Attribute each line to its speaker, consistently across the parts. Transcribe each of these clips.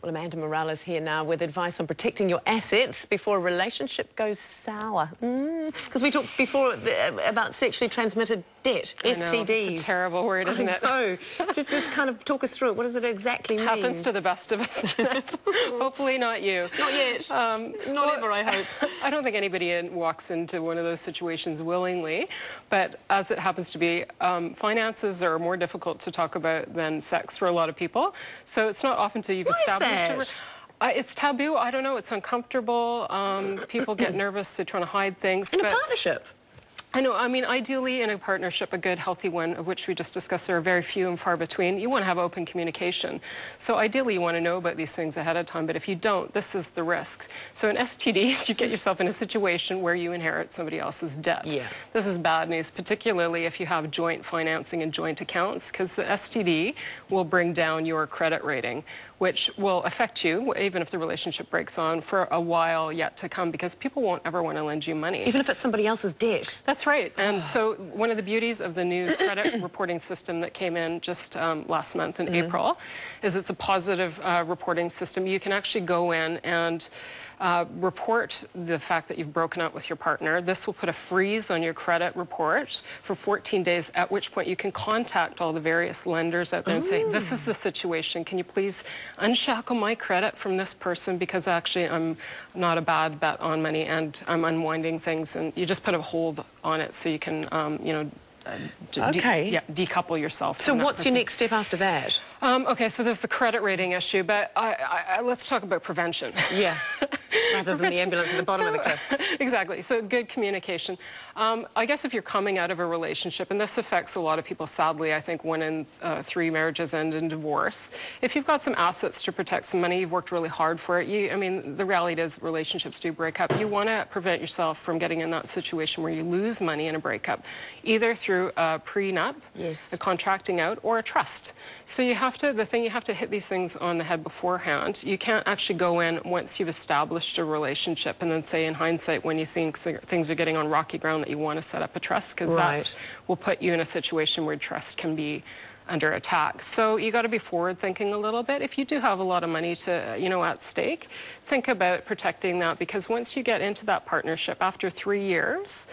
Speaker 1: Well, Amanda Morrall is here now with advice on protecting your assets before a relationship goes sour. Because we talked before about sexually transmitted debt, STDs.
Speaker 2: It's a terrible word, isn't it?
Speaker 1: No. just kind of talk us through it. What does it exactly mean?
Speaker 2: Happens to the best of us. Hopefully not you.
Speaker 1: Not yet. Not ever, I hope.
Speaker 2: I don't think anybody walks into one of those situations willingly, but as it happens to be, finances are more difficult to talk about than sex for a lot of people. So it's not often until you've established it's taboo. I don't know. It's uncomfortable. People get nervous. They're trying to hide things.
Speaker 1: In a partnership?
Speaker 2: I know. I mean, ideally in a partnership, a good, healthy one, of which we just discussed, there are very few and far between. You want to have open communication. So ideally, you want to know about these things ahead of time. But if you don't, this is the risk. So in STDs, you get yourself in a situation where you inherit somebody else's debt. Yeah. This is bad news, particularly if you have joint financing and joint accounts, because the STD will bring down your credit rating, which will affect you, even if the relationship breaks on, for a while yet to come, because people won't ever want to lend you money.
Speaker 1: Even if it's somebody else's debt?
Speaker 2: That's right. And so one of the beauties of the new credit reporting system that came in just last month in April is it's a positive reporting system. You can actually go in and report the fact that you've broken up with your partner. This will put a freeze on your credit report for 14 days, at which point you can contact all the various lenders out there and say, this is the situation. Can you please unshackle my credit from this person, because actually I'm not a bad bet on money and I'm unwinding things. And you just put a hold on it so you can, you know, decouple yourself.
Speaker 1: So what's your next step after that?
Speaker 2: Okay, so there's the credit rating issue, but let's talk about prevention.
Speaker 1: Yeah, rather than the ambulance at the bottom of the cliff.
Speaker 2: Exactly, so good communication. I guess if you're coming out of a relationship, and this affects a lot of people, sadly, I think 1 in 3 marriages end in divorce. If you've got some assets to protect some money, you've worked really hard for it, I mean, the reality is relationships do break up. You want to prevent yourself from getting in that situation where you lose money in a breakup, either through a prenup, a contracting out, or a trust. So you have to, you have to hit these things on the head beforehand. You can't actually go in once you've established a relationship and then say in hindsight, when you think things are getting on rocky ground, that you want to set up a trust, because that will put you in a situation where trust can be under attack. So you got to be forward thinking a little bit. If you do have a lot of money to, you know, at stake, think about protecting that, because once you get into that partnership after 3 years,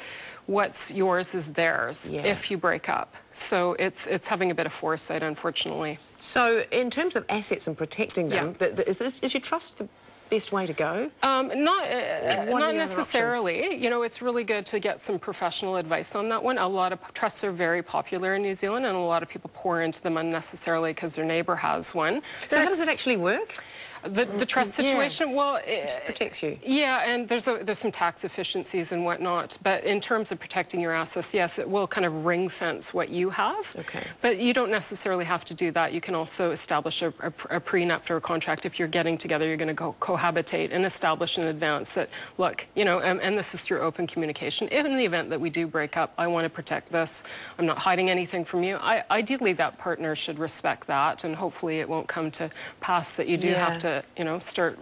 Speaker 2: what's yours is theirs if you break up. So it's having a bit of foresight, unfortunately.
Speaker 1: So in terms of assets and protecting them, is your trust the best way to go?
Speaker 2: Not necessarily. You know, it's really good to get some professional advice on that one. A lot of trusts are very popular in New Zealand, and a lot of people pour into them unnecessarily because their neighbour has one.
Speaker 1: So how does it actually work?
Speaker 2: The trust situation, well,
Speaker 1: it just protects you.
Speaker 2: Yeah, and there's some tax efficiencies and whatnot. But in terms of protecting your assets, yes, it will kind of ring fence what you have. Okay. But you don't necessarily have to do that. You can also establish a prenup or a contract. If you're getting together, you're going to go cohabitate and establish in advance that, look, you know, and this is through open communication. If in the event that we do break up, I want to protect this. I'm not hiding anything from you. Ideally, that partner should respect that, and hopefully it won't come to pass that you do have to, you know, start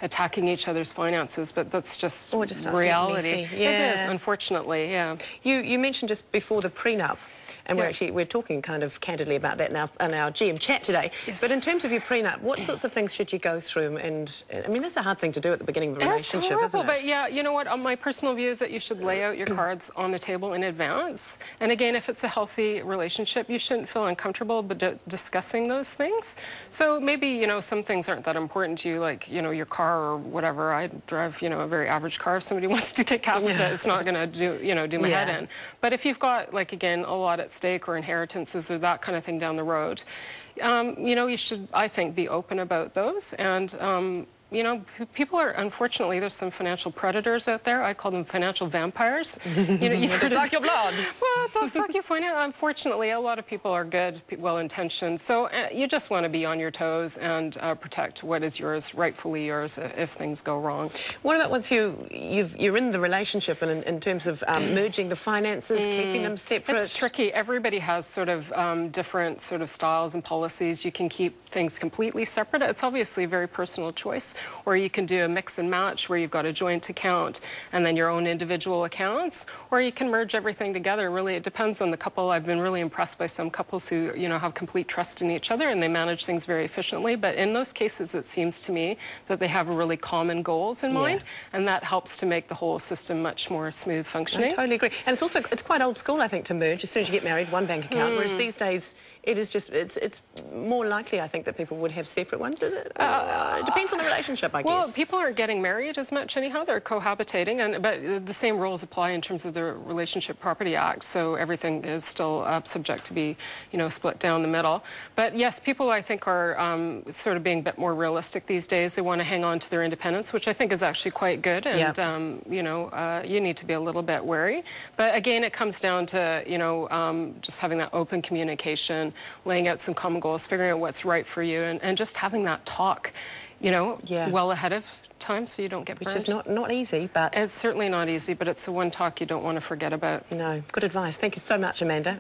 Speaker 2: attacking each other's finances, but that's just reality. It is, unfortunately,
Speaker 1: You mentioned just before the prenup, and we're talking kind of candidly about that now in our GM chat today. But in terms of your prenup, what sorts of things should you go through? And I mean, that's a hard thing to do at the beginning of a relationship, isn't it?
Speaker 2: But yeah, you know what? My personal view is that you should lay out your cards on the table in advance. And again, if it's a healthy relationship, you shouldn't feel uncomfortable discussing those things. So maybe, you know, some things aren't that important to you, like, you know, your car or whatever. I drive, you know, a very average car. If somebody wants to take half of it, it's not going to do my head in. But if you've got, like, again, a lot at stake, or inheritances or that kind of thing down the road, you know, you should, I think, be open about those. And you know, people are, unfortunately, there's some financial predators out there. I call them financial vampires. You know,
Speaker 1: they suck your blood.
Speaker 2: Well, they'll suck your finance. Unfortunately, a lot of people are good, well-intentioned. So you just want to be on your toes and protect what is yours, rightfully yours, if things go wrong.
Speaker 1: What about once you're in the relationship, and in terms of merging the finances, keeping them separate?
Speaker 2: It's tricky. Everybody has sort of different sort of styles and policies. You can keep things completely separate. It's obviously a very personal choice. Or you can do a mix and match where you've got a joint account and then your own individual accounts, or you can merge everything together. Really it depends on the couple. I've been really impressed by some couples who, you know, have complete trust in each other and they manage things very efficiently. But in those cases, it seems to me that they have really common goals in mind, and that helps to make the whole system much more smooth functioning.
Speaker 1: I totally agree. And it's quite old school, I think, to merge as soon as you get married, one bank account, whereas these days it is just, it's more likely, I think, that people would have separate ones, is it? It depends on the relationship, I guess.
Speaker 2: Well, people aren't getting married as much anyhow. They're cohabitating, but the same rules apply in terms of the Relationship Property Act, so everything is still subject to be, you know, split down the middle. But yes, people, I think, are sort of being a bit more realistic these days. They want to hang on to their independence, which I think is actually quite good, and, you know, you need to be a little bit wary. But again, it comes down to, you know, just having that open communication, laying out some common goals, figuring out what's right for you, and just having that talk, you know, well ahead of time so you don't get burned.
Speaker 1: Which is not easy, but...
Speaker 2: It's certainly not easy, but it's the one talk you don't want to forget about.
Speaker 1: No, good advice. Thank you so much, Amanda.